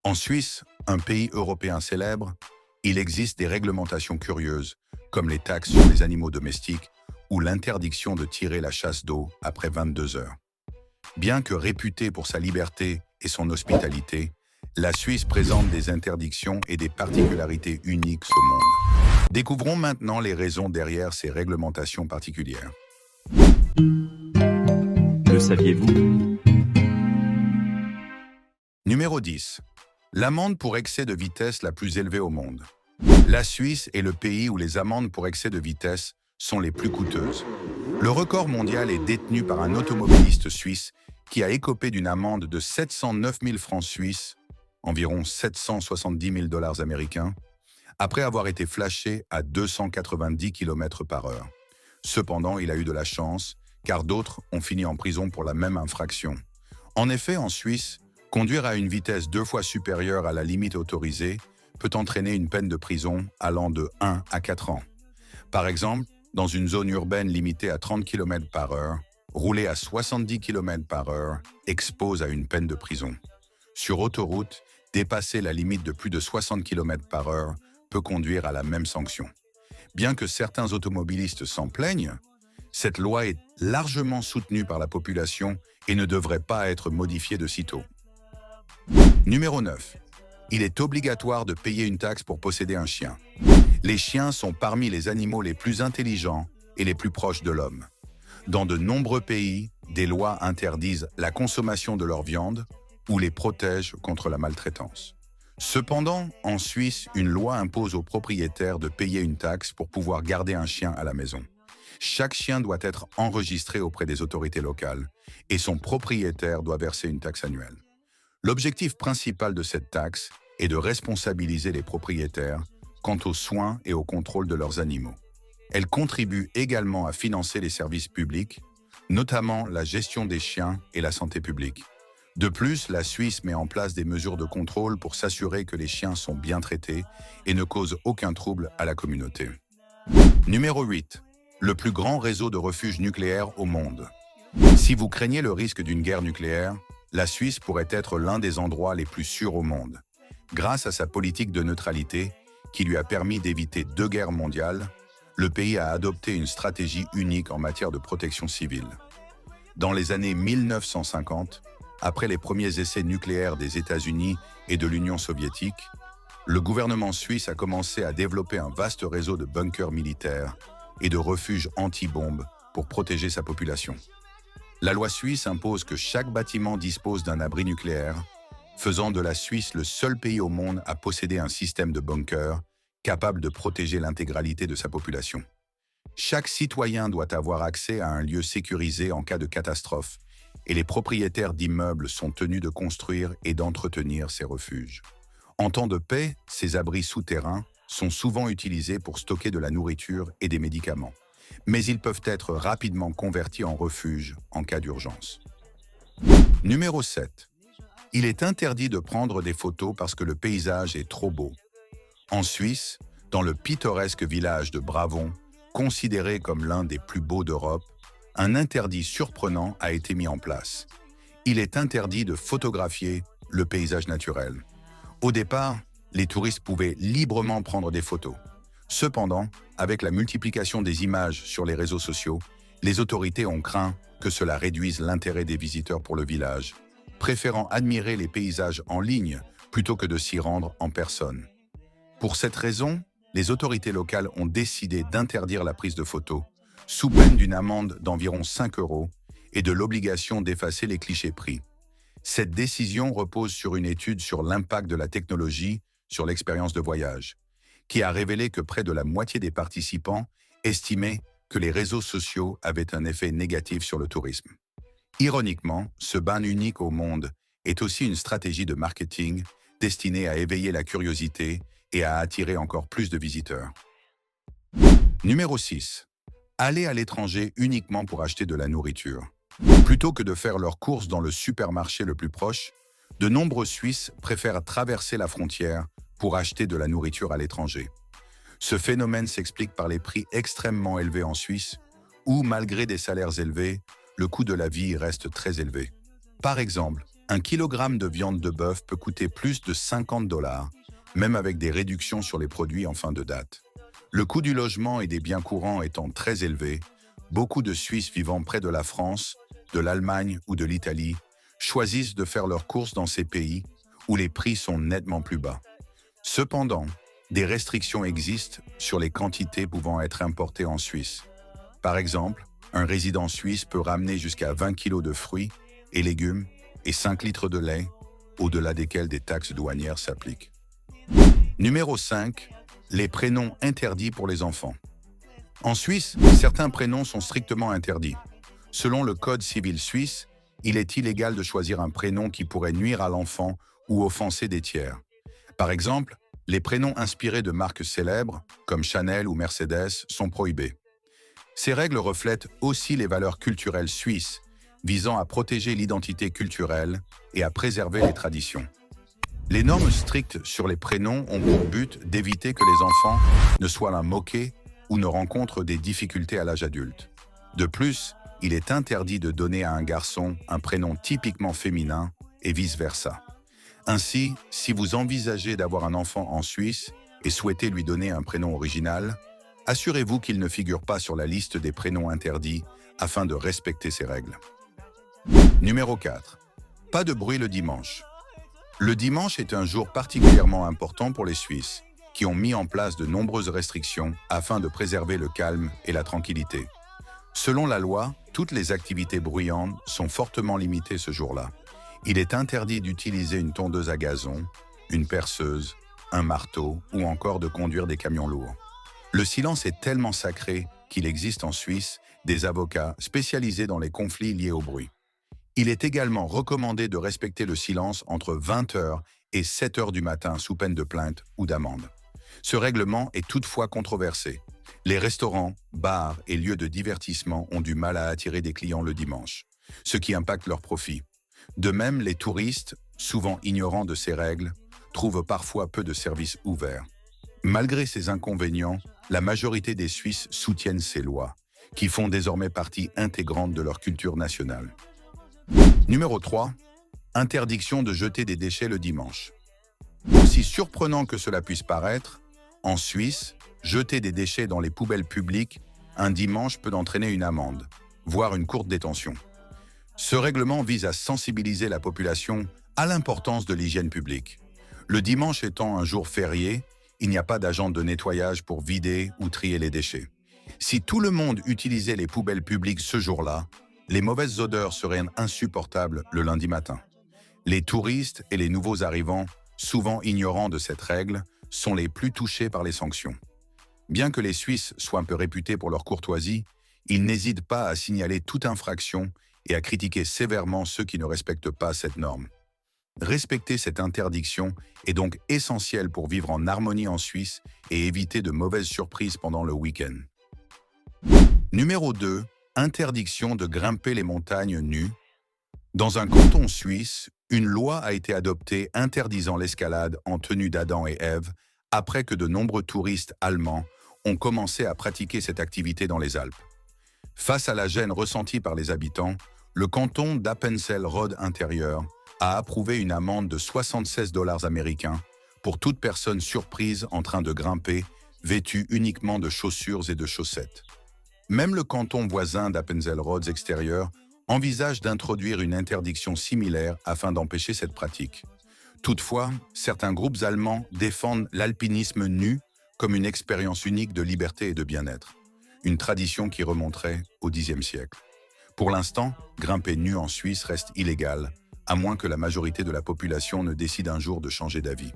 En Suisse, un pays européen célèbre, il existe des réglementations curieuses, comme les taxes sur les animaux domestiques ou l'interdiction de tirer la chasse d'eau après 22 heures. Bien que réputée pour sa liberté et son hospitalité, la Suisse présente des interdictions et des particularités uniques au monde. Découvrons maintenant les raisons derrière ces réglementations particulières. Le saviez-vous? Numéro 10. L'amende pour excès de vitesse la plus élevée au monde. La Suisse est le pays où les amendes pour excès de vitesse sont les plus coûteuses. Le record mondial est détenu par un automobiliste suisse qui a écopé d'une amende de 709 000 francs suisses, environ 770 000 dollars américains, après avoir été flashé à 290 km par heure. Cependant, il a eu de la chance, car d'autres ont fini en prison pour la même infraction. En effet, en Suisse, conduire à une vitesse 2 fois supérieure à la limite autorisée peut entraîner une peine de prison allant de 1 à 4 ans. Par exemple, dans une zone urbaine limitée à 30 km par heure, rouler à 70 km par heure expose à une peine de prison. Sur autoroute, dépasser la limite de plus de 60 km par heure peut conduire à la même sanction. Bien que certains automobilistes s'en plaignent, cette loi est largement soutenue par la population et ne devrait pas être modifiée de sitôt. Numéro 9. Il est obligatoire de payer une taxe pour posséder un chien. Les chiens sont parmi les animaux les plus intelligents et les plus proches de l'homme. Dans de nombreux pays, des lois interdisent la consommation de leur viande ou les protègent contre la maltraitance. Cependant, en Suisse, une loi impose aux propriétaires de payer une taxe pour pouvoir garder un chien à la maison. Chaque chien doit être enregistré auprès des autorités locales et son propriétaire doit verser une taxe annuelle. L'objectif principal de cette taxe est de responsabiliser les propriétaires quant aux soins et au contrôle de leurs animaux. Elle contribue également à financer les services publics, notamment la gestion des chiens et la santé publique. De plus, la Suisse met en place des mesures de contrôle pour s'assurer que les chiens sont bien traités et ne causent aucun trouble à la communauté. Numéro 8. Le plus grand réseau de refuges nucléaires au monde. Si vous craignez le risque d'une guerre nucléaire, la Suisse pourrait être l'un des endroits les plus sûrs au monde. Grâce à sa politique de neutralité, qui lui a permis d'éviter 2 guerres mondiales, le pays a adopté une stratégie unique en matière de protection civile. Dans les années 1950, après les premiers essais nucléaires des États-Unis et de l'Union soviétique, le gouvernement suisse a commencé à développer un vaste réseau de bunkers militaires et de refuges anti-bombes pour protéger sa population. La loi suisse impose que chaque bâtiment dispose d'un abri nucléaire, faisant de la Suisse le seul pays au monde à posséder un système de bunkers capable de protéger l'intégralité de sa population. Chaque citoyen doit avoir accès à un lieu sécurisé en cas de catastrophe, et les propriétaires d'immeubles sont tenus de construire et d'entretenir ces refuges. En temps de paix, ces abris souterrains sont souvent utilisés pour stocker de la nourriture et des médicaments, mais ils peuvent être rapidement convertis en refuges en cas d'urgence. Numéro 7. Il est interdit de prendre des photos parce que le paysage est trop beau. En Suisse, dans le pittoresque village de Bravon, considéré comme l'un des plus beaux d'Europe, un interdit surprenant a été mis en place. Il est interdit de photographier le paysage naturel. Au départ, les touristes pouvaient librement prendre des photos. Cependant, avec la multiplication des images sur les réseaux sociaux, les autorités ont craint que cela réduise l'intérêt des visiteurs pour le village, préférant admirer les paysages en ligne plutôt que de s'y rendre en personne. Pour cette raison, les autorités locales ont décidé d'interdire la prise de photos, sous peine d'une amende d'environ 5 € et de l'obligation d'effacer les clichés pris. Cette décision repose sur une étude sur l'impact de la technologie sur l'expérience de voyage, qui a révélé que près de la moitié des participants estimaient que les réseaux sociaux avaient un effet négatif sur le tourisme. Ironiquement, ce ban unique au monde est aussi une stratégie de marketing destinée à éveiller la curiosité et à attirer encore plus de visiteurs. Numéro 6. Aller à l'étranger uniquement pour acheter de la nourriture. Plutôt que de faire leurs courses dans le supermarché le plus proche, de nombreux Suisses préfèrent traverser la frontière pour acheter de la nourriture à l'étranger. Ce phénomène s'explique par les prix extrêmement élevés en Suisse, où, malgré des salaires élevés, le coût de la vie reste très élevé. Par exemple, Un kilogramme de viande de bœuf peut coûter plus de 50 $, même avec des réductions sur les produits en fin de date. Le coût du logement et des biens courants étant très élevé, beaucoup de Suisses vivant près de la France, de l'Allemagne ou de l'Italie choisissent de faire leurs courses dans ces pays où les prix sont nettement plus bas. Cependant, des restrictions existent sur les quantités pouvant être importées en Suisse. Par exemple, un résident suisse peut ramener jusqu'à 20 kg de fruits et légumes et 5 litres de lait, au-delà desquels des taxes douanières s'appliquent. Numéro 5. Les prénoms interdits pour les enfants. En Suisse, certains prénoms sont strictement interdits. Selon le Code civil suisse, il est illégal de choisir un prénom qui pourrait nuire à l'enfant ou offenser des tiers. Par exemple, les prénoms inspirés de marques célèbres, comme Chanel ou Mercedes, sont prohibés. Ces règles reflètent aussi les valeurs culturelles suisses, visant à protéger l'identité culturelle et à préserver les traditions. Les normes strictes sur les prénoms ont pour but d'éviter que les enfants ne soient moqués ou ne rencontrent des difficultés à l'âge adulte. De plus, il est interdit de donner à un garçon un prénom typiquement féminin et vice-versa. Ainsi, si vous envisagez d'avoir un enfant en Suisse et souhaitez lui donner un prénom original, assurez-vous qu'il ne figure pas sur la liste des prénoms interdits afin de respecter ces règles. Numéro 4. Pas de bruit le dimanche. Le dimanche est un jour particulièrement important pour les Suisses, qui ont mis en place de nombreuses restrictions afin de préserver le calme et la tranquillité. Selon la loi, toutes les activités bruyantes sont fortement limitées ce jour-là. Il est interdit d'utiliser une tondeuse à gazon, une perceuse, un marteau ou encore de conduire des camions lourds. Le silence est tellement sacré qu'il existe en Suisse des avocats spécialisés dans les conflits liés au bruit. Il est également recommandé de respecter le silence entre 20 h et 7 h du matin sous peine de plainte ou d'amende. Ce règlement est toutefois controversé. Les restaurants, bars et lieux de divertissement ont du mal à attirer des clients le dimanche, ce qui impacte leurs profits. De même, les touristes, souvent ignorants de ces règles, trouvent parfois peu de services ouverts. Malgré ces inconvénients, la majorité des Suisses soutiennent ces lois, qui font désormais partie intégrante de leur culture nationale. Numéro 3. Interdiction de jeter des déchets le dimanche. Aussi surprenant que cela puisse paraître, en Suisse, jeter des déchets dans les poubelles publiques un dimanche peut entraîner une amende, voire une courte détention. Ce règlement vise à sensibiliser la population à l'importance de l'hygiène publique. Le dimanche étant un jour férié, il n'y a pas d'agent de nettoyage pour vider ou trier les déchets. Si tout le monde utilisait les poubelles publiques ce jour-là, les mauvaises odeurs seraient insupportables le lundi matin. Les touristes et les nouveaux arrivants, souvent ignorants de cette règle, sont les plus touchés par les sanctions. Bien que les Suisses soient un peu réputés pour leur courtoisie, ils n'hésitent pas à signaler toute infraction et à critiquer sévèrement ceux qui ne respectent pas cette norme. Respecter cette interdiction est donc essentiel pour vivre en harmonie en Suisse et éviter de mauvaises surprises pendant le week-end. Numéro 2. Interdiction de grimper les montagnes nues. Dans un canton suisse, une loi a été adoptée interdisant l'escalade en tenue d'Adam et Ève après que de nombreux touristes allemands ont commencé à pratiquer cette activité dans les Alpes. Face à la gêne ressentie par les habitants, le canton d'Appenzell-Rhodes intérieur a approuvé une amende de 76 $ américains pour toute personne surprise en train de grimper, vêtue uniquement de chaussures et de chaussettes. Même le canton voisin d'Appenzell-Rhodes extérieur envisage d'introduire une interdiction similaire afin d'empêcher cette pratique. Toutefois, certains groupes allemands défendent l'alpinisme nu comme une expérience unique de liberté et de bien-être, une tradition qui remonterait au Xe siècle. Pour l'instant, grimper nu en Suisse reste illégal, à moins que la majorité de la population ne décide un jour de changer d'avis.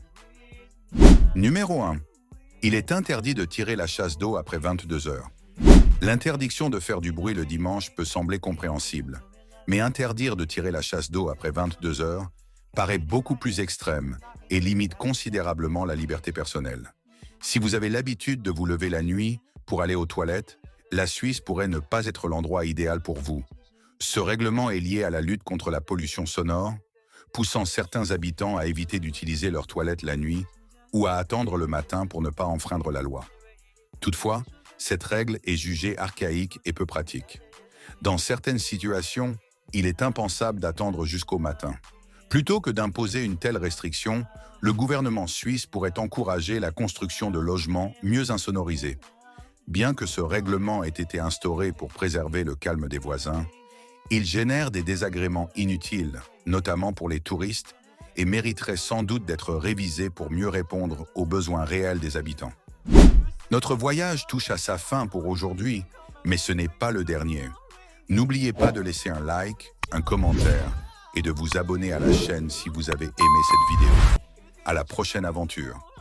Numéro 1. Il est interdit de tirer la chasse d'eau après 22 h. L'interdiction de faire du bruit le dimanche peut sembler compréhensible, mais interdire de tirer la chasse d'eau après 22 h paraît beaucoup plus extrême et limite considérablement la liberté personnelle. Si vous avez l'habitude de vous lever la nuit pour aller aux toilettes, la Suisse pourrait ne pas être l'endroit idéal pour vous. Ce règlement est lié à la lutte contre la pollution sonore, poussant certains habitants à éviter d'utiliser leurs toilettes la nuit ou à attendre le matin pour ne pas enfreindre la loi. Toutefois, cette règle est jugée archaïque et peu pratique. Dans certaines situations, il est impensable d'attendre jusqu'au matin. Plutôt que d'imposer une telle restriction, le gouvernement suisse pourrait encourager la construction de logements mieux insonorisés. Bien que ce règlement ait été instauré pour préserver le calme des voisins, il génère des désagréments inutiles, notamment pour les touristes, et mériterait sans doute d'être révisé pour mieux répondre aux besoins réels des habitants. Notre voyage touche à sa fin pour aujourd'hui, mais ce n'est pas le dernier. N'oubliez pas de laisser un like, un commentaire et de vous abonner à la chaîne si vous avez aimé cette vidéo. À la prochaine aventure.